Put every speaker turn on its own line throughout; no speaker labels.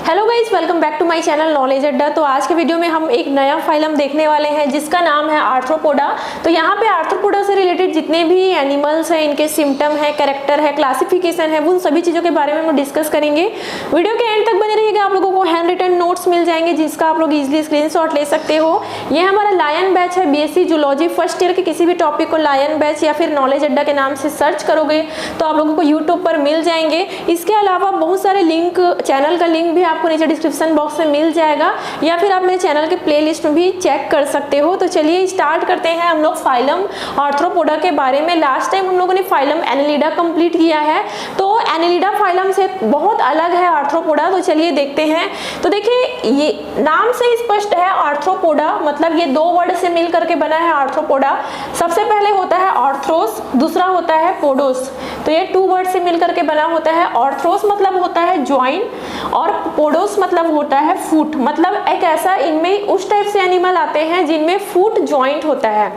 Hello guys, welcome back to my channel Knowledge Adda. तो आज के वीडियो में हम एक नया फाइलम देखने वाले हैं जिसका नाम है आर्थ्रोपोडा। तो यहाँ पे आर्थ्रोपोडा से रिलेटेड जितने भी एनिमल्स हैं, इनके सिम्टम है, कैरेक्टर है, क्लासिफिकेशन है, उन सभी चीज़ों के बारे में हम डिस्कस करेंगे। वीडियो के एंड तक बने रहिएगा। आप लोगों को हैंड रिटन नोट्स मिल जाएंगे जिसका आप लोग इजिली स्क्रीनशॉट ले सकते हो। ये हमारा लायन बैच है, BSc जूलॉजी फर्स्ट ईयर के किसी भी टॉपिक को लायन बैच या फिर नॉलेज अड्डा के नाम से सर्च करोगे तो आप लोगों को यूट्यूब पर मिल जाएंगे। इसके अलावा बहुत सारे लिंक, चैनल का लिंक भी आपको नीचे डिस्क्रिप्शन बॉक्स में मिल जाएगा या फिर आप मेरे चैनल के प्लेलिस्ट में भी चेक कर सकते हो। तो चलिए स्टार्ट करते हैं हम लोग फाइलम आर्थ्रोपोडा के बारे में। लास्ट टाइम हम लोगों ने फाइलम एनेलिडा कंप्लीट किया है, तो एनेलिडा फाइलम से बहुत अलग है आर्थ्रोपोडा। तो चलिए देखते हैं। तो देखिए, ये नाम से स्पष्ट है आर्थ्रोपोडा, मतलब ये दो वर्ड से मिल करके बना है आर्थ्रोपोडा। सबसे पहले होता है ऑर्थ्रोस, दूसरा होता है पोडोस। तो ये टू वर्ड से मिल करके बना होता है। ऑर्थ्रोस मतलब होता है ज्वाइंट और पोडोस मतलब होता है फुट। मतलब एक ऐसा, इनमें उस टाइप से एनिमल आते हैं जिनमें फुट ज्वाइंट होता है।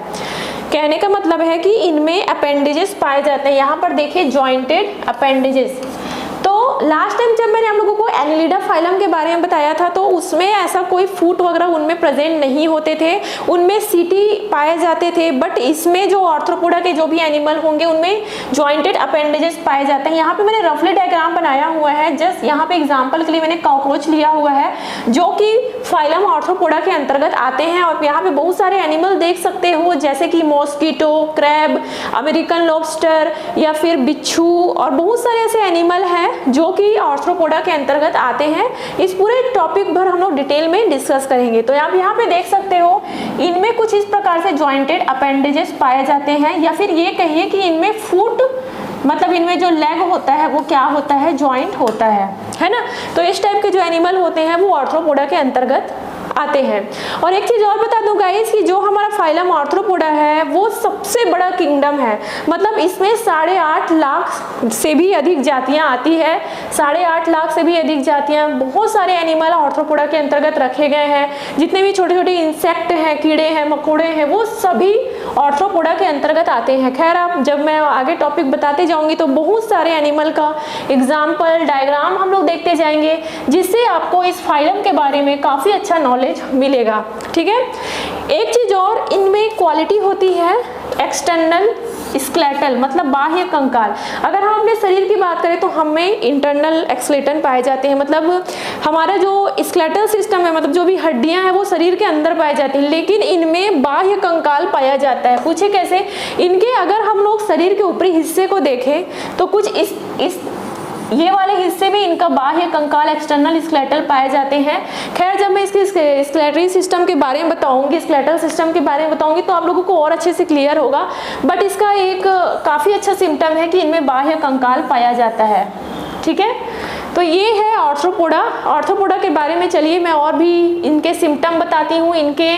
कहने का मतलब है कि इनमें अपेंडेजेस पाए जाते हैं। यहाँ पर देखिए जॉइंटेड अपेंडेजेस। तो लास्ट टाइम जब मैंने आप लोगों को एनेलिडा फाइलम के बारे में बताया था तो उसमें ऐसा कोई फूट वगैरह उनमें प्रेजेंट नहीं होते थे, उनमें सीटी पाए जाते थे। बट इसमें जो आर्थ्रोपोडा के जो भी एनिमल होंगे उनमें जॉइंटेड अपेंडेजेस पाए जाते हैं। यहाँ पे मैंने रफली डायग्राम बनाया हुआ है, जस्ट यहाँ पे एग्जाम्पल के लिए मैंने कॉकरोच लिया हुआ है जो कि फाइलम आर्थ्रोपोडा के अंतर्गत आते हैं। और यहाँ पे बहुत सारे एनिमल देख सकते हो जैसे कि मॉस्किटो, क्रैब, अमेरिकन लॉबस्टर या फिर बिच्छू और बहुत सारे ऐसे एनिमल हैं जो कि आर्थ्रोपोडा के अंतर्गत आते हैं। इस पूरे टॉपिक पर हम लोग डिटेल में डिस्कस करेंगे। तो आप यहाँ पे देख सकते हो इनमें कुछ इस प्रकार से जॉइंटेड अपेंडेजेस पाए जाते हैं, या फिर ये कहिए कि इनमें फुट, मतलब इनमें जो लेग होता है वो क्या होता है, जॉइंट होता है ना। तो इस टाइप के जो एनिमल होते हैं वो आर्थ्रोपोडा के अंतर्गत आते हैं। और एक चीज और बता दूं गाइस कि जो हमारा फाइलम आर्थ्रोपोडा है वो सबसे बड़ा किंगडम है। मतलब इसमें 8.5 लाख से भी अधिक जातियां आती है। 8.5 लाख से भी अधिक जातियां, बहुत सारे एनिमल आर्थ्रोपोडा के अंतर्गत रखे गए हैं। जितने भी छोटे छोटे इंसेक्ट हैं, कीड़े हैं, मकोड़े हैं, वो सभी आर्थ्रोपोडा के अंतर्गत आते हैं। खैर, आप जब मैं आगे टॉपिक बताते जाऊंगी तो बहुत सारे एनिमल का एग्जाम्पल, डायग्राम हम लोग देखते जाएंगे जिससे आपको इस फाइलम के बारे में काफी अच्छा नॉलेज मिलेगा। ठीक है। एक चीज और, इनमें क्वालिटी होती है एक्सटर्नल स्केलेटल, मतलब बाह्य कंकाल। अगर हम अपने शरीर की बात करें तो हमें इंटरनल स्केलेटन पाए जाते हैं। मतलब हमारा जो स्केलेटल सिस्टम है, मतलब जो भी हड्डियां हैं वो शरीर के अंदर पाई जाती हैं, लेकिन इनमें बाह्य कंकाल पाया जाता है। पूछे कैसे? इनके अगर हम लोग शरीर के ऊपरी हिस्से को देखें तो कुछ इस ये वाले हिस्से में इनका बाह्य कंकाल, एक्सटर्नल स्केलेटल पाए जाते हैं। खैर, जब मैं इसके स्केलेटरी सिस्टम के बारे में बताऊंगी, स्केलेटल सिस्टम के बारे में बताऊंगी तो आप लोगों को और अच्छे से क्लियर होगा। बट इसका एक काफी अच्छा सिम्टम है कि इनमें बाह्य कंकाल पाया जाता है। ठीक है। तो ये है आर्थ्रोपोडा। आर्थ्रोपोडा के बारे में चलिए मैं और भी इनके सिम्टम बताती हूँ, इनके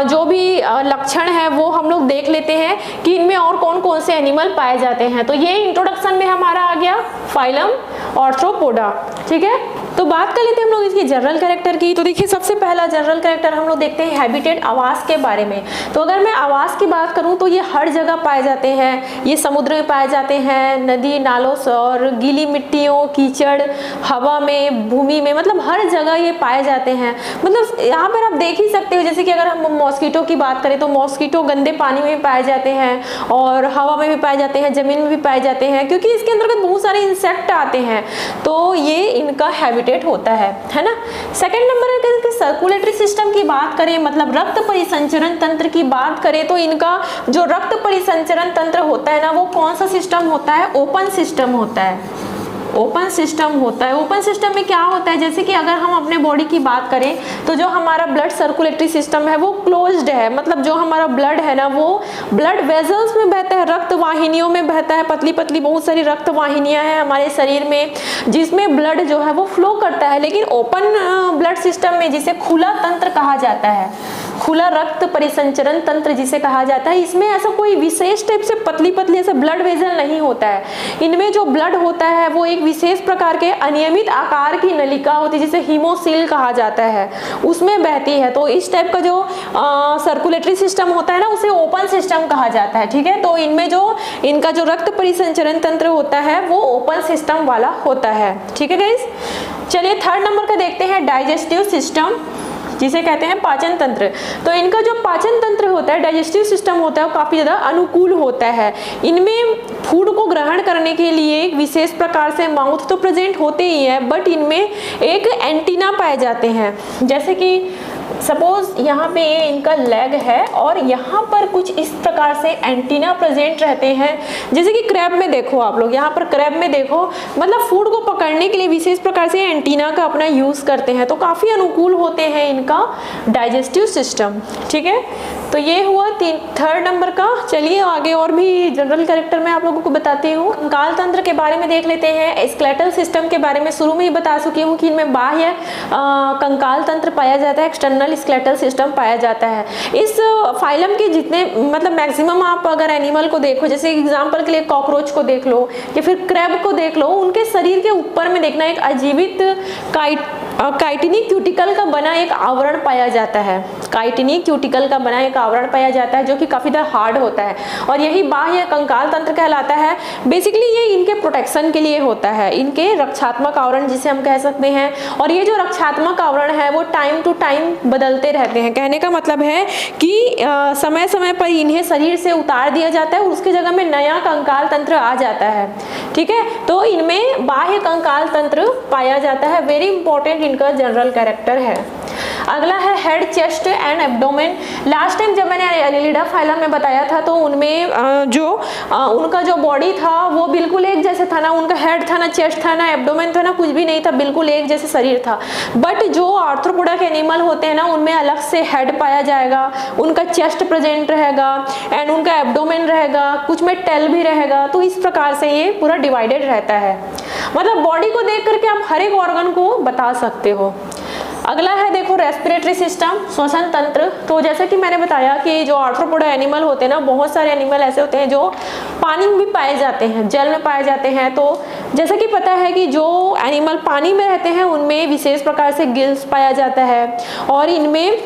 जो भी लक्षण है वो हम लोग देख लेते हैं कि इनमें और कौन कौन से एनिमल पाए जाते हैं। तो ये इंट्रोडक्शन में हमारा आ गया फाइलम आर्थ्रोपोडा। ठीक है। तो बात कर लेते हैं हम लोग इसकी जनरल कैरेक्टर की। तो देखिए, सबसे पहला जनरल कैरेक्टर हम लोग देखते हैं हैबिटेट, आवास के बारे में। तो अगर मैं आवास की बात करूं तो ये हर जगह पाए जाते हैं। ये समुद्र में पाए जाते हैं, नदी नालों और गीली मिट्टियों, कीचड़, हवा में, भूमि में, मतलब हर जगह ये पाए जाते हैं। मतलब यहाँ पर आप देख ही सकते हो, जैसे कि अगर हम मॉस्किटो की बात करें तो मॉस्किटो गंदे पानी में पाए जाते हैं और हवा में भी पाए जाते हैं, जमीन में भी पाए जाते हैं, क्योंकि इसके अंतर्गत बहुत सारे इंसेक्ट आते हैं। तो ये इनका हैबिटेट होता है ना। सेकंड नंबर अगर सर्कुलेटरी सिस्टम की बात करें, मतलब रक्त परिसंचरण तंत्र की बात करें तो इनका जो रक्त परिसंचरण तंत्र होता है ना, वो कौन सा सिस्टम होता है? ओपन सिस्टम होता है। ओपन सिस्टम होता है। ओपन सिस्टम में क्या होता है, जैसे कि अगर हम अपने बॉडी की बात करें तो जो हमारा ब्लड सर्कुलेटरी सिस्टम है वो क्लोज्ड है। मतलब जो हमारा ब्लड है ना वो ब्लड वेजल्स में बहता है, रक्त वाहिनियों में बहता है। पतली पतली बहुत सारी रक्त वाहिनियां हैं हमारे शरीर में जिसमें ब्लड जो है वो फ्लो करता है। लेकिन ओपन ब्लड सिस्टम में, जिसे खुला तंत्र कहा जाता है, खुला रक्त परिसंचरण तंत्र जिसे कहा जाता है, इसमें ऐसा कोई विशेष टाइप से पतली पतली ऐसे ब्लड वेजल नहीं होता है। इनमें जो ब्लड होता है वो एक विशेष प्रकार के अनियमित आकार की नलिका होती है जिसे हीमोसील कहा जाता है, उसमें बहती है। तो इस टाइप का जो सर्कुलेटरी सिस्टम होता है ना उसे ओपन सिस्टम कहा जाता है। ठीक है। तो इनमें जो इनका जो रक्त परिसंचरण तंत्र होता है वो ओपन सिस्टम वाला होता है। ठीक है गाइस। चलिए थर्ड नंबर का देखते हैं, डाइजेस्टिव सिस्टम, जिसे कहते हैं पाचन तंत्र। तो इनका जो पाचन तंत्र होता है, डाइजेस्टिव सिस्टम होता है, वो काफ़ी ज़्यादा अनुकूल होता है। इनमें फूड को ग्रहण करने के लिए एक विशेष प्रकार से माउथ तो प्रेजेंट होते ही है, बट इनमें एक एंटीना पाए जाते हैं। जैसे कि सपोज यहाँ पे ये इनका लेग है और यहाँ पर कुछ इस प्रकार से एंटीना प्रेजेंट रहते हैं। जैसे कि क्रैब में देखो आप लोग, यहाँ पर क्रैब में देखो, मतलब फूड को पकड़ने के लिए विशेष प्रकार से एंटीना का अपना यूज करते हैं, तो काफी अनुकूल होते हैं इनका डाइजेस्टिव सिस्टम। ठीक है, तो ये हुआ थर्ड नंबर का। चलिए आगे और भी जनरल कैरेक्टर मैं आप लोगों को बताती हूँ। कंकाल तंत्र के बारे में देख लेते हैं। स्केलेटल सिस्टम के बारे में शुरू में ही बता चुकी हूँ कि इनमें बाह्य कंकाल तंत्र पाया जाता है, एक्सटर्नल स्केलेटल सिस्टम पाया जाता है। इस फाइलम के जितने मतलब मैक्सिमम आप अगर एनिमल को देखो, जैसे एग्जांपल के लिए कॉकरोच को देख लो या फिर क्रैब को देख लो, उनके शरीर के ऊपर में देखना एक अजीवित काइटिनिक क्यूटिकल का बना एक आवरण पाया जाता है। काइटिनिक क्यूटिकल का बना एक आवरण पाया जाता है जो कि काफी ज्यादा हार्ड होता है, और यही बाह्य कंकाल तंत्र कहलाता है। बेसिकली ये इनके प्रोटेक्शन के लिए होता है, इनके रक्षात्मक आवरण जिसे हम कह सकते हैं। और ये जो रक्षात्मक आवरण है वो टाइम टू टाइम बदलते रहते हैं। कहने का मतलब है कि समय समय पर इन्हें शरीर से उतार दिया जाता है और उसकी जगह में नया कंकाल तंत्र आ जाता है। ठीक है, तो इनमें बाह्य कंकाल तंत्र पाया जाता है। वेरी इंपॉर्टेंट इनका जनरल कैरेक्टर है। अगला है head, chest and abdomen. Last time जब मैंने एनिलिडा फाइलम में बताया था तो उनमें उनका जो बॉडी था वो बिल्कुल एक जैसे था ना, उनका हेड था ना, चेस्ट था ना, एब्डोमेन था ना, कुछ भी नहीं था, बिल्कुल एक जैसे शरीर था। बट जो आर्थ्रोपोडा के एनिमल होते हैं ना, उनमें अलग से हेड पाया जाएगा, उनका चेस्ट प्रेजेंट रहेगा एंड उनका एब्डोमेन रहेगा, कुछ में टेल भी रहेगा। तो इस प्रकार से ये पूरा डिवाइडेड रहता है। मतलब बॉडी को देख करके आप हर एक ऑर्गन को बता सकते हो। अगला है देखो रेस्पिरेटरी सिस्टम, श्वसन तंत्र। तो जैसे कि मैंने बताया कि जो आर्थ्रोपोडा एनिमल होते हैं ना, बहुत सारे एनिमल ऐसे होते हैं जो पानी में भी पाए जाते हैं, जल में पाए जाते हैं। तो जैसे कि पता है कि जो एनिमल पानी में रहते हैं उनमें विशेष प्रकार से गिल्स पाया जाता है, और इनमें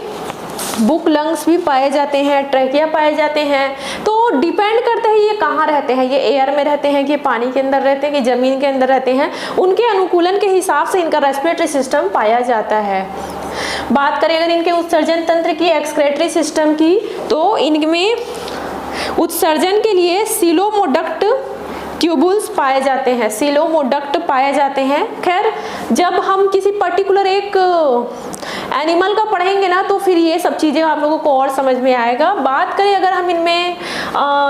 बुक लंग्स भी पाए जाते हैं, ट्रैकिया पाए जाते हैं। तो डिपेंड करते हैं ये कहाँ रहते हैं, ये एयर में रहते हैं कि पानी के अंदर रहते हैं कि जमीन के अंदर रहते हैं, उनके अनुकूलन के हिसाब से इनका रेस्पिरेटरी सिस्टम पाया जाता है। बात करें अगर इनके उत्सर्जन तंत्र की, एक्सक्रेटरी सिस्टम की, तो इनमें उत्सर्जन के लिए सीलोमोडक्ट ट्यूबुल्स पाए जाते हैं, सीलोमोडक्ट पाए जाते हैं। खैर जब हम किसी पर्टिकुलर एक एनिमल का पढ़ेंगे ना तो फिर ये सब चीज़ें आप लोगों को और समझ में आएगा। बात करें अगर हम इनमें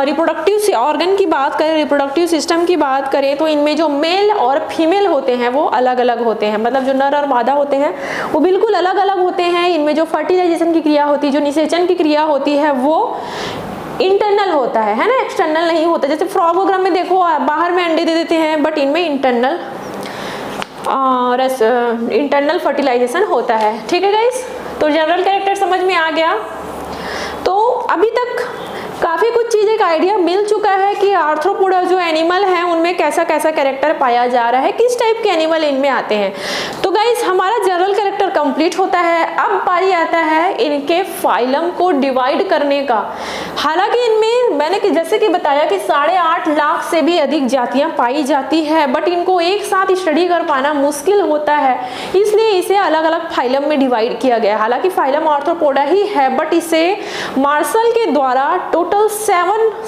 रिप्रोडक्टिव ऑर्गन की बात करें, रिप्रोडक्टिव सिस्टम की बात करें, तो इनमें जो मेल और फीमेल होते हैं वो अलग अलग होते हैं। मतलब जो नर और मादा होते हैं वो बिल्कुल अलग अलग होते हैं। इनमें जो फर्टिलाइजेशन की क्रिया होती है, जो निषेचन की क्रिया होती है, वो इंटरनल होता है ना, एक्सटर्नल नहीं होता। जैसे फ्रॉगोग्राम में देखो बाहर में अंडे दे देते हैं, बट इनमें इंटरनल फर्टिलाइजेशन होता है। ठीक है गाइस, तो जनरल कैरेक्टर समझ में आ गया। तो अभी तक काफ़ी कुछ चीज़ें का आइडिया मिल चुका है कि आर्थ्रोपोडा जो एनिमल हैं उनमें कैसा कैसा कैरेक्टर पाया जा रहा है, किस टाइप के एनिमल इनमें आते हैं। तो गाइस हमारा जनरल कैरेक्टर कंप्लीट होता है। अब बारी आता है इनके फाइलम को डिवाइड करने का। हालांकि इनमें मैंने जैसे कि बताया कि 8.5 लाख से भी अधिक जातियां पाई जाती है, बट इनको एक साथ स्टडी कर पाना मुश्किल होता है, इसलिए इसे अलग अलग फाइलम में डिवाइड किया गया। हालांकि फाइलम आर्थ्रोपोडा ही है, बट इसे मार्शल के द्वारा टोटल 7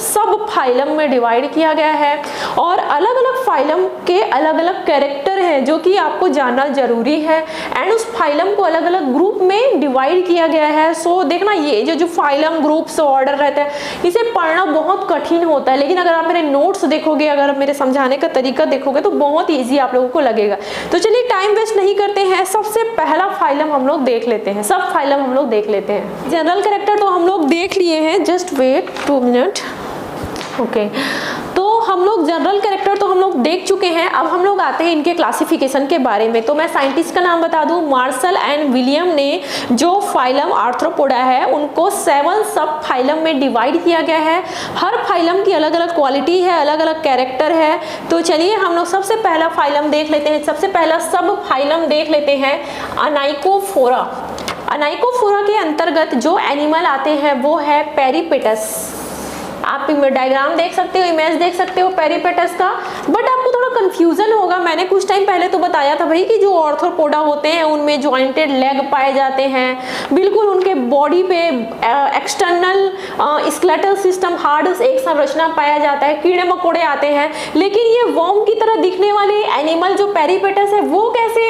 सब फाइलम में डिवाइड किया गया है, और अलग अलग फाइलम के अलग अलग कैरेक्टर हैं जो कि आपको जानना जरूरी है। एंड उस फाइलम को अलग अलग ग्रुप में डिवाइड किया गया है। सो देखना ये जो फाइलम ग्रुप्स ऑर्डर रहता है, इसे पढ़ना बहुत कठिन होता है, लेकिन अगर आप मेरे नोट्स देखोगे, अगर आप मेरे समझाने का तरीका देखोगे तो बहुत ईजी आप लोगों को लगेगा। तो चलिए टाइम वेस्ट नहीं करते हैं, सबसे पहला फाइलम हम लोग देख लेते हैं। सब फाइलम हम लोग देख लेते हैं। जनरल कैरेक्टर तो हम लोग देख लिए हैं, जस्ट वेट 2 मिनट। ओके, तो हम लोग जनरल कैरेक्टर तो हम लोग देख चुके हैं। अब हम लोग आते हैं इनके क्लासिफिकेशन के बारे में। तो मैं साइंटिस्ट का नाम बता दूं, मार्शल एंड विलियम ने जो फाइलम आर्थ्रोपोडा है उनको 7 सब फाइलम में डिवाइड किया गया है। हर फाइलम की अलग अलग क्वालिटी है, अलग अलग कैरेक्टर है। तो चलिए हम लोग सबसे पहला फाइलम देख लेते हैं, सबसे पहला सब फाइलम देख लेते हैं, अनाइकोफोरा। अनाइकोफोरा के अंतर्गत जो एनिमल आते हैं वो है पेरिपेटस। आप डायग्राम देख सकते हो, इमेज देख सकते हो पेरिपेटस का, बट आपको थोड़ा कंफ्यूजन होगा। मैंने कुछ टाइम पहले तो बताया था भाई कि जो आर्थ्रोपोडा होते हैं उनमें जॉइंटेड लेग पाए जाते हैं, बिल्कुल उनके बॉडी पे एक्सटर्नल स्केलेटल सिस्टम हार्ड एक संरचना पाया जाता है, कीड़े मकोड़े आते हैं। लेकिन ये वर्म की तरह दिखने वाले एनिमल जो पेरिपेटस है वो कैसे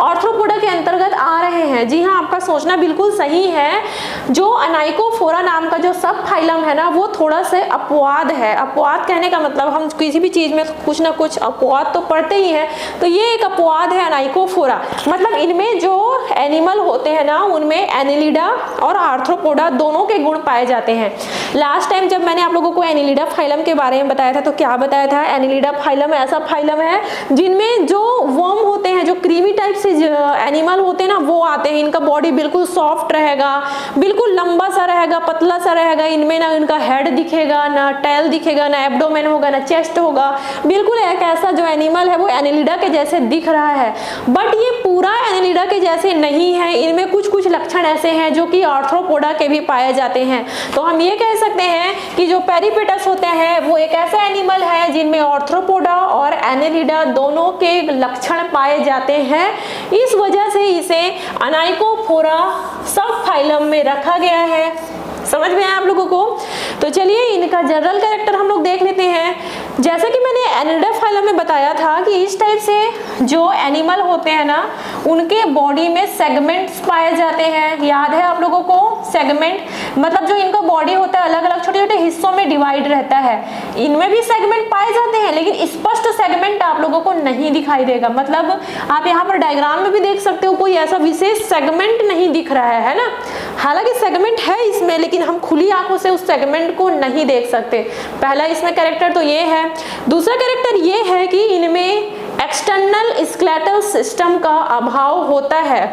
आर्थ्रोपोडा के अंतर्गत आ रहे हैं? जी हाँ, आपका सोचना बिल्कुल सही है। जो अनाइकोफोरा नाम का जो सब फाइलम है ना, वो थोड़ा सा अपवाद है। अपवाद कहने का मतलब हम किसी भी चीज में कुछ ना कुछ अपवाद तो पढ़ते ही हैं, तो ये एक अपवाद है अनाइकोफोरा। मतलब इनमें जो एनिमल होते हैं ना, उनमें एनिलिडा और आर्थ्रोपोडा दोनों के गुण पाए जाते हैं। लास्ट टाइम जब मैंने आप लोगों को एनिलिडा फाइलम के बारे में बताया था तो क्या बताया था? एनिलिडा फाइलम ऐसा फाइलम है जिनमें जो वर्म होते हैं, जो क्रीमी टाइप से एनिमल होते हैं ना, वो आते हैं। इनका बॉडी बिल्कुल सॉफ्ट रहेगा, बिल्कुल लंबा सा रहेगा, पतला सा रहेगा। इनमें ना इनका हेड दिखेगा, ना टेल दिखेगा, ना एब्डोमेन होगा, ना चेस्ट होगा। बिल्कुल एक ऐसा जो एनिमल है वो एनिलिडा के जैसे दिख रहा है, बट ये पूरा एनिलिडा के जैसे नहीं है। इनमें कुछ कुछ लक्षण ऐसे हैं जो कि आर्थ्रोपोडा के भी पाए जाते हैं। तो हम ये कह सकते हैं कि जो पेरिपेटस होते हैं वो एक ऐसा एनिमल है जिनमें आर्थ्रोपोडा और एनिलिडा दोनों के लक्षण पाए जाते हैं। इस वजह से इसे अनाइकोफोरा सब फाइलम में रखा गया है। समझ में आया आप लोगों को? तो चलिए इनका जनरल कैरेक्टर हम लोग देख लेते हैं। जैसे कि मैंने एनिलिडा फाइलम में बताया था कि इस टाइप से जो एनिमल होते हैं ना, उनके बॉडी में सेगमेंट्स पाए जाते हैं। याद है आप लोगों को? सेगमेंट मतलब जो इनका बॉडी होता है अलग अलग छोटे छोटे हिस्सों में डिवाइड रहता है। इनमें भी सेगमेंट पाए जाते हैं, लेकिन स्पष्ट सेगमेंट आप लोगों को नहीं दिखाई देगा। मतलब आप यहाँ पर डायग्राम में भी देख सकते हो, कोई ऐसा विशेष सेगमेंट नहीं दिख रहा है ना। हालांकि सेगमेंट है इसमें, लेकिन हम खुली आंखों से उस सेगमेंट को नहीं देख सकते। पहला इसमें कैरेक्टर तो ये है। दूसरा कैरेक्टर ये है कि इनमें एक्सटर्नल स्केलेटल सिस्टम का अभाव होता है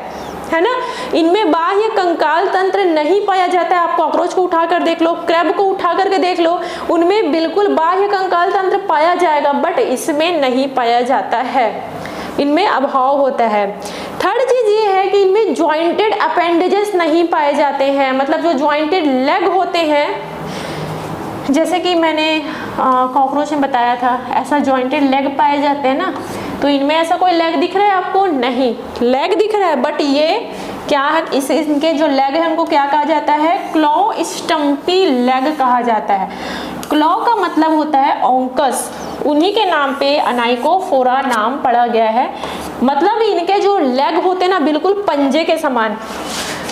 ना। इनमें बाह्य कंकाल तंत्र नहीं पाया जाता है। आप कॉकरोच को उठाकर देख लो, क्रैब को उठा करके देख लो, उनमें बिल्कुल बाह्य कंकाल तंत्र पाया जाएगा, बट इसमें नहीं पाया जाता है, इनमें अभाव होता है। थर्ड चीज ये है कि इनमें जॉइंटेड अपेंडेजेस नहीं पाए जाते हैं। मतलब जो जॉइंटेड लेग होते हैं, जैसे कि मैंने कॉकरोच में बताया था, ऐसा जॉइंटेड लेग पाए जाते हैं ना। तो इनमें ऐसा कोई लेग दिख रहा है आपको? नहीं, लेग दिख रहा है, बट ये क्या है, इनके जो लेग है उनको क्या कहा जाता है? क्लॉ स्टम्पी लेग कहा जाता है। क्लॉ का मतलब होता है ऑंकस, उन्हीं के नाम पे अनाइकोफोरा नाम पड़ा गया है। मतलब इनके जो लेग होते हैं ना, बिल्कुल पंजे के समान,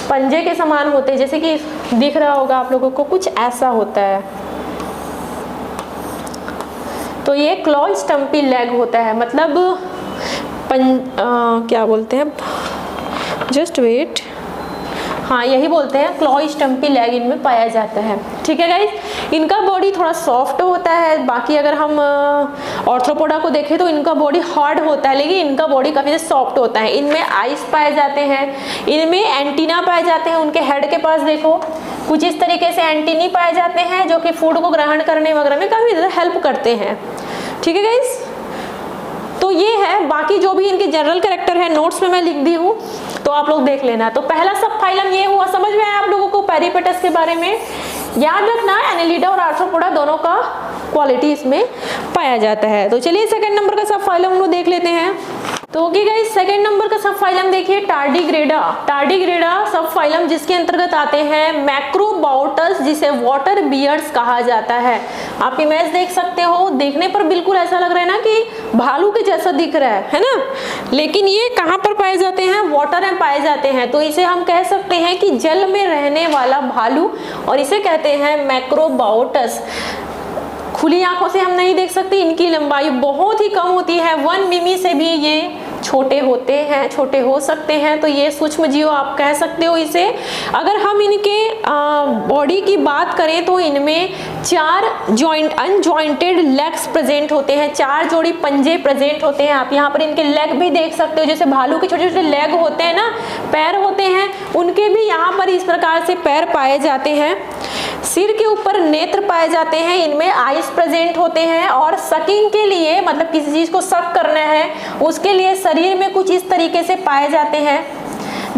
पंजे के समान होते हैं। जैसे कि दिख रहा होगा आप लोगों को, कुछ ऐसा होता है। तो ये क्लॉ स्टम्पी लेग होता है। मतलब क्या बोलते हैं, जस्ट वेट, हाँ यही बोलते हैं, क्लॉ स्टम्पी लेग इनमें पाया जाता है। ठीक है गाइस, इनका बॉडी थोड़ा सॉफ्ट होता है। बाकी अगर हम आर्थ्रोपोडा को देखें तो इनका बॉडी हार्ड होता है, लेकिन इनका बॉडी काफ़ी सॉफ्ट होता है। इनमें आइस पाए जाते हैं, इनमें एंटीना पाए जाते हैं। उनके हेड के पास देखो कुछ इस तरीके से एंटीनी पाए जाते हैं, जो कि फूड को ग्रहण करने वगैरह में काफ़ी ज़्यादा हेल्प करते हैं। ठीक है गाइस, तो ये है। बाकी जो भी इनके जनरल कैरेक्टर है नोट्स में मैं लिख दी हूँ, तो आप लोग देख लेना। तो पहला सब फाइलम ये हुआ। समझ में आया आप लोगों को पेरिपेटस के बारे में? याद रखना एनिलिडा और आर्थ्रोपोडा दोनों का क्वालिटी इसमें पाया जाता है। तो चलिए सेकंड नंबर का सब फाइलम हम लोग देख लेते हैं। तो ओके गाइस, सेकंड नंबर का सब फाइलम देखिए, टार्डिग्रेडा। टार्डिग्रेडा सब फाइलम जिसके अंतर्गत आते हैं मैक्रोबाउटस, जिसे वाटर बियर्स कहा जाता है। आप इमेज देख सकते हो, देखने पर बिल्कुल ऐसा लग रहा है ना कि भालू के जैसा दिख रहा है ना, लेकिन ये कहाँ पर पाए जाते हैं? वाटर में पाए जाते हैं। तो इसे हम कह सकते हैं कि जल में रहने वाला भालू, और इसे कहते हैं मैक्रोबाउटस। खुली आंखों से हम नहीं देख सकते, इनकी लंबाई बहुत ही कम होती है। 1 मिमी से भी ये छोटे होते हैं, छोटे हो सकते हैं। तो ये सूक्ष्म जीव आप कह सकते हो इसे। अगर हम इनके बॉडी की बात करें तो इनमें 4 अनजॉइंटेड लेग्स प्रेजेंट होते हैं, 4 जोड़ी पंजे प्रेजेंट होते हैं। आप यहाँ पर इनके लेग भी देख सकते हो, जैसे भालू के छोटे छोटे लेग होते हैं ना, पैर होते हैं, उनके भी यहाँ पर इस प्रकार से पैर पाए जाते हैं। सिर के ऊपर नेत्र पाए जाते हैं, इनमें आइस प्रेजेंट होते हैं। और सकिंग के लिए, मतलब किसी चीज को सक करना है उसके लिए शरीर में कुछ इस तरीके से पाए जाते हैं।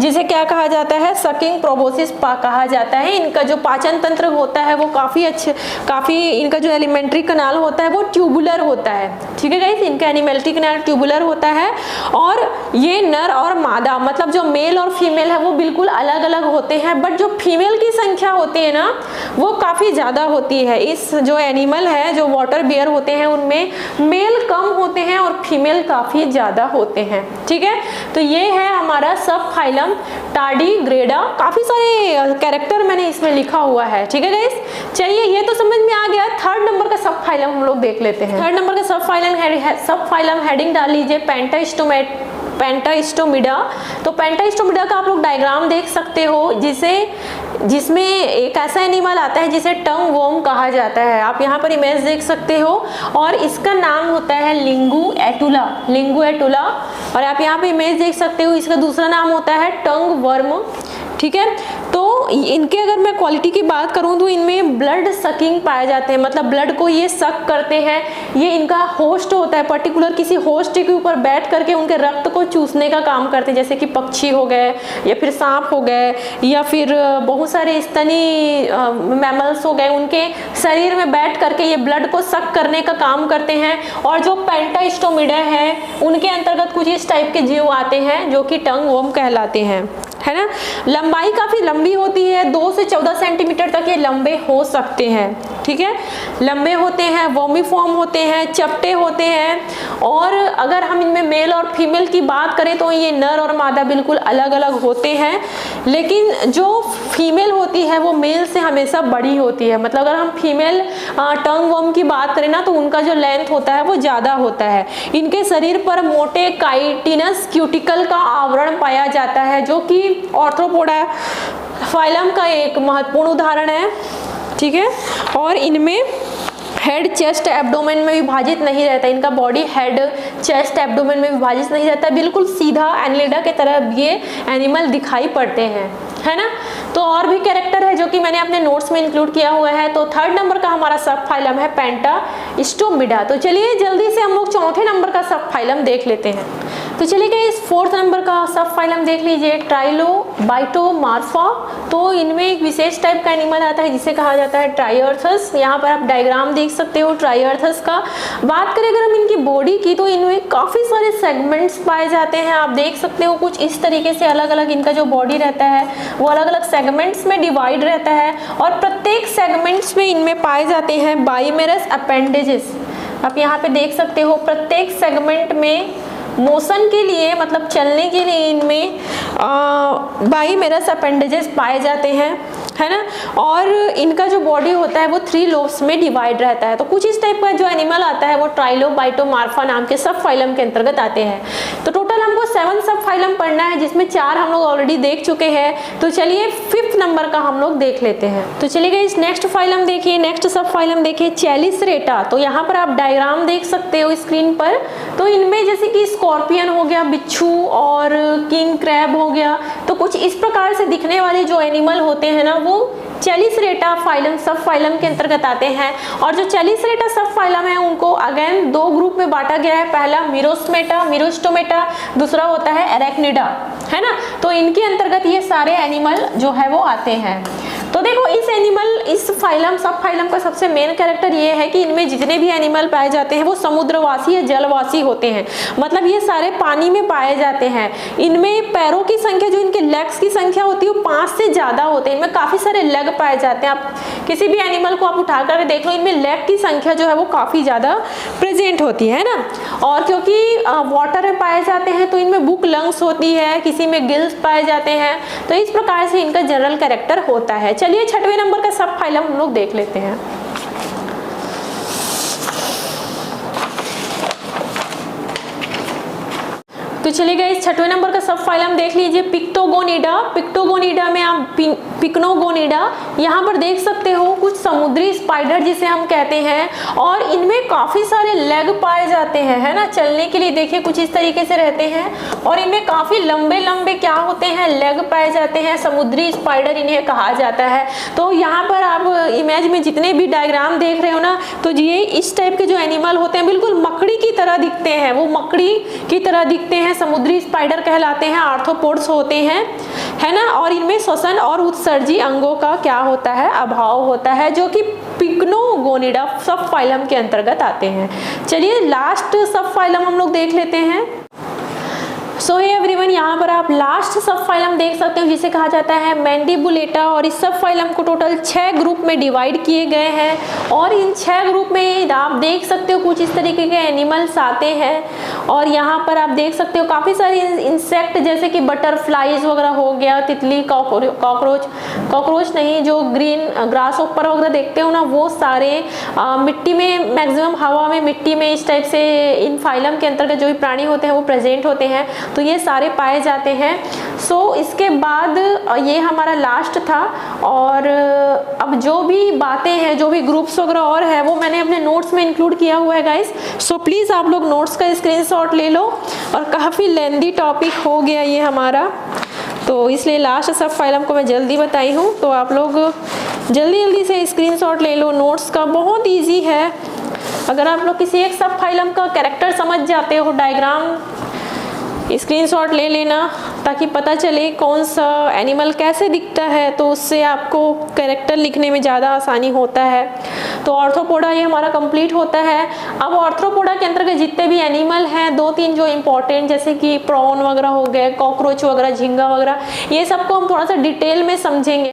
जिसे क्या कहा जाता है, सकिंग प्रोबोसिस कहा जाता है। इनका जो पाचन तंत्र होता है वो काफ़ी इनका जो एलिमेंट्री कनाल होता है वो ट्यूबुलर होता है। ठीक है गाइस, इनका एलिमेंट्री कनाल ट्यूबुलर होता है। और ये नर और मादा मतलब जो मेल और फीमेल है वो बिल्कुल अलग अलग होते हैं, बट जो फीमेल की संख्या होती है ना वो काफ़ी ज़्यादा होती है। इस जो एनिमल है, जो वाटर बियर होते हैं, उनमें मेल कम होते हैं और फीमेल काफ़ी ज़्यादा होते हैं। ठीक है, तो ये है हमारा सब फाइलम टार्डीग्रेडा। काफ़ी सारे कैरेक्टर मैंने इसमें लिखा हुआ है। ठीक है गाइस, चलिए ये तो समझ में आ गया। थर्ड नंबर का सब फाइलम हम लोग देख लेते हैं। थर्ड नंबर का सब फाइलम हेडिंग डाल लीजिए पेंटास्टोमिडा। तो पेंटास्टोमिडा का आप लोग डायग्राम देख सकते हो, जिसमें एक ऐसा एनिमल आता है जिसे टंग वर्म कहा जाता है। आप यहाँ पर इमेज देख सकते हो और इसका नाम होता है लिंगू एटुला। और आप यहाँ पे इमेज देख सकते हो, इसका दूसरा नाम होता है टंग वर्म। ठीक है, तो इनके अगर मैं क्वालिटी की बात करूं तो इनमें ब्लड सकिंग पाए जाते हैं, मतलब ब्लड को ये सक करते हैं। ये इनका होस्ट होता है, पर्टिकुलर किसी होस्ट के ऊपर बैठ करके उनके रक्त को चूसने का काम करते हैं, जैसे कि पक्षी हो गए या फिर सांप हो गए या फिर बहुत सारे स्तनी मैमल्स हो गए। उनके शरीर में बैठ करके ये ब्लड को सक करने का काम करते हैं। और जो पेंटास्टोमिडा है उनके अंतर्गत कुछ इस टाइप के जीव आते हैं जो कि टंग वर्म कहलाते हैं, है ना। लंबाई काफ़ी लंबी होती है, 2 से 14 सेंटीमीटर तक ये लंबे हो सकते हैं। ठीक है, लंबे होते हैं, वर्मीफॉर्म होते हैं, चपटे होते हैं। और अगर हम इनमें मेल और फीमेल की बात करें तो ये नर और मादा बिल्कुल अलग अलग होते हैं, लेकिन जो फीमेल होती है वो मेल से हमेशा बड़ी होती है। मतलब अगर हम फीमेल टंग वर्म की बात करें ना तो उनका जो लेंथ होता है वो ज़्यादा होता है। इनके शरीर पर मोटे काइटिनस क्यूटिकल का आवरण पाया जाता है, जो कि आर्थ्रोपोडा फाइलम का एक महत्वपूर्ण उदाहरण है। ठीक है, और इनमें हेड चेस्ट एब्डोमेन में विभाजित नहीं रहता। इनका बॉडी हेड चेस्ट एब्डोमेन में विभाजित नहीं रहता, बिल्कुल सीधा एनिलिडा की तरह ये एनिमल दिखाई पड़ते हैं, है ना। तो और भी कैरेक्टर है जो कि मैंने अपने नोट्स में इंक्लूड किया हुआ है। तो थर्ड नंबर का हमारा सब फाइलम है पेंटास्टोमिडा। तो चलिए जल्दी से हम लोग चौथे नंबर का सब फाइलम देख लेते हैं। तो चलिए इस फोर्थ नंबर का सब फाइलम देख लीजिए, ट्राइलोबाइटोमार्फा। तो इनमें एक विशेष टाइप का एनिमल आता है जिसे कहा जाता है ट्राइअर्थस। यहाँ पर आप डायग्राम देख सकते हो ट्राइअर्थस का। बात करें अगर हम इनकी बॉडी की तो इनमें काफ़ी सारे सेगमेंट्स पाए जाते हैं। आप देख सकते हो कुछ इस तरीके से अलग अलग इनका जो बॉडी रहता है वो अलग अलग सेगमेंट्स में डिवाइड रहता है। और प्रत्येक सेगमेंट्स में इनमें पाए जाते हैं बाइमेरस अपेंडेजेस। आप यहाँ पे देख सकते हो प्रत्येक सेगमेंट में मोशन के लिए, मतलब चलने के लिए इनमें बाइमेरस अपेंडेजेस पाए जाते हैं, है ना। और इनका जो बॉडी होता है वो 3 लोब्स में डिवाइड रहता है। तो कुछ इस टाइप का जो एनिमल आता है वो ट्राइलोबाइटोमार्फा नाम के सब फाइलम के अंतर्गत आते हैं। तो टोटल हमको 7 सब फाइलम पढ़ना है, जिसमें 4 हम लोग ऑलरेडी देख चुके हैं। तो चलिए 5th नंबर का हम लोग देख लेते हैं। तो चलिए इस नेक्स्ट फाइलम देखिए, नेक्स्ट सब फाइलम देखिए चेलिसरेटा। तो यहाँ पर आप डायग्राम देख सकते हो स्क्रीन पर। तो इनमें जैसे कि स्कॉर्पियन हो गया, बिच्छू और किंग क्रैब हो गया, तो कुछ इस प्रकार से दिखने वाले जो एनिमल होते हैं ना वो चेलिसरेटा फाइलम सब फाइलम के अंतर्गत आते हैं। और जो चेलिसरेटा सब फाइलम है उनको अगेन 2 ग्रुप में बांटा गया है। पहला मिरोस्टोमेटा, दूसरा होता है एरेक्निडा, है ना। तो इनके अंतर्गत ये सारे एनिमल जो है वो आते हैं। तो देखो इस फाइलम सब फाइलम का सबसे मेन कैरेक्टर ये है कि इनमें जितने भी एनिमल पाए जाते हैं वो समुद्रवासी या जलवासी होते हैं। मतलब ये सारे पानी में पाए जाते हैं। इनमें पैरों की संख्या, जो इनके लेग्स की संख्या होती है वो 5 से ज़्यादा होते हैं। इनमें काफ़ी सारे लेग पाए जाते हैं। आप किसी भी एनिमल को आप उठा कर देख लो, इनमें लेग की संख्या जो है वो काफ़ी ज़्यादा प्रेजेंट होती है ना। और क्योंकि वाटर में पाए जाते हैं तो इनमें बुक लंग्स होती है, किसी में गिल्स पाए जाते हैं। तो इस प्रकार से इनका जनरल कैरेक्टर होता है। चलिए 6वें नंबर का सब फाइलम हम लोग देख लेते हैं। तो चलिए इस 6वें नंबर का सब फाइलम देख लीजिए पिक्टोगोनिडा में आप पिक्नोगोनिडा यहाँ पर देख सकते हो कुछ समुद्री स्पाइडर जिसे हम कहते हैं। और इनमें काफ़ी सारे लेग पाए जाते हैं, है ना। चलने के लिए देखिए कुछ इस तरीके से रहते हैं। और इनमें काफ़ी लंबे लंबे क्या होते हैं, लेग पाए जाते हैं। समुद्री स्पाइडर इन्हें कहा जाता है। तो यहाँ पर आप इमेज में जितने भी डायग्राम देख रहे हो ना, तो ये इस टाइप के जो एनिमल होते हैं बिल्कुल मकड़ी की तरह दिखते हैं। वो मकड़ी की तरह दिखते हैं हैं समुद्री स्पाइडर कहलाते हैं, आर्थ्रोपोड्स होते हैं, है ना। और इनमें श्वसन और उत्सर्जी अंगों का क्या होता है, अभाव होता है, जो कि पिक्नोगोनिडा सब फाइलम के अंतर्गत आते हैं। चलिए लास्ट सब फाइलम हम लोग देख लेते हैं। सो एवरीवन, यहाँ पर आप लास्ट सब फाइलम देख सकते हो जिसे कहा जाता है मैंडिबुलेटा। और इस सब फाइलम को टोटल 6 ग्रुप में डिवाइड किए गए हैं। और इन 6 ग्रुप में आप देख सकते हो कुछ इस तरीके के एनिमल्स आते हैं। और यहाँ पर आप देख सकते हो काफ़ी सारे इंसेक्ट जैसे कि बटरफ्लाइज वगैरह हो गया, तितली, कॉकरोच नहीं, जो ग्रीन ग्रास ऊपर वगैरह देखते हो ना, वो सारे मिट्टी में, मैक्सिमम हवा में, मिट्टी में इस टाइप से इन फाइलम के अंतर्गत जो भी प्राणी होते हैं वो प्रेजेंट होते हैं। तो ये सारे पाए जाते हैं। सो इसके बाद ये हमारा लास्ट था। और अब जो भी बातें हैं, जो भी ग्रुप्स वगैरह और है, वो मैंने अपने नोट्स में इंक्लूड किया हुआ है गाइस। सो प्लीज़ आप लोग नोट्स का स्क्रीनशॉट ले लो। और काफ़ी लेंदी टॉपिक हो गया ये हमारा, तो इसलिए लास्ट सब फाइलम को मैं जल्दी बताई हूँ। तो आप लोग जल्दी जल्दी से स्क्रीनशॉट ले लो नोट्स का, बहुत ईजी है। अगर आप लोग किसी एक सब फाइलम का कैरेक्टर समझ जाते हो, डायग्राम स्क्रीनशॉट ले लेना, ताकि पता चले कौन सा एनिमल कैसे दिखता है, तो उससे आपको कैरेक्टर लिखने में ज़्यादा आसानी होता है। तो आर्थ्रोपोडा ये हमारा कंप्लीट होता है। अब आर्थ्रोपोडा के अंतर्गत जितने भी एनिमल हैं, 2-3 जो इंपॉर्टेंट, जैसे कि प्रॉन वगैरह हो गए, कॉकरोच वगैरह, झींगा वगैरह, ये सबको हम थोड़ा सा डिटेल में समझेंगे।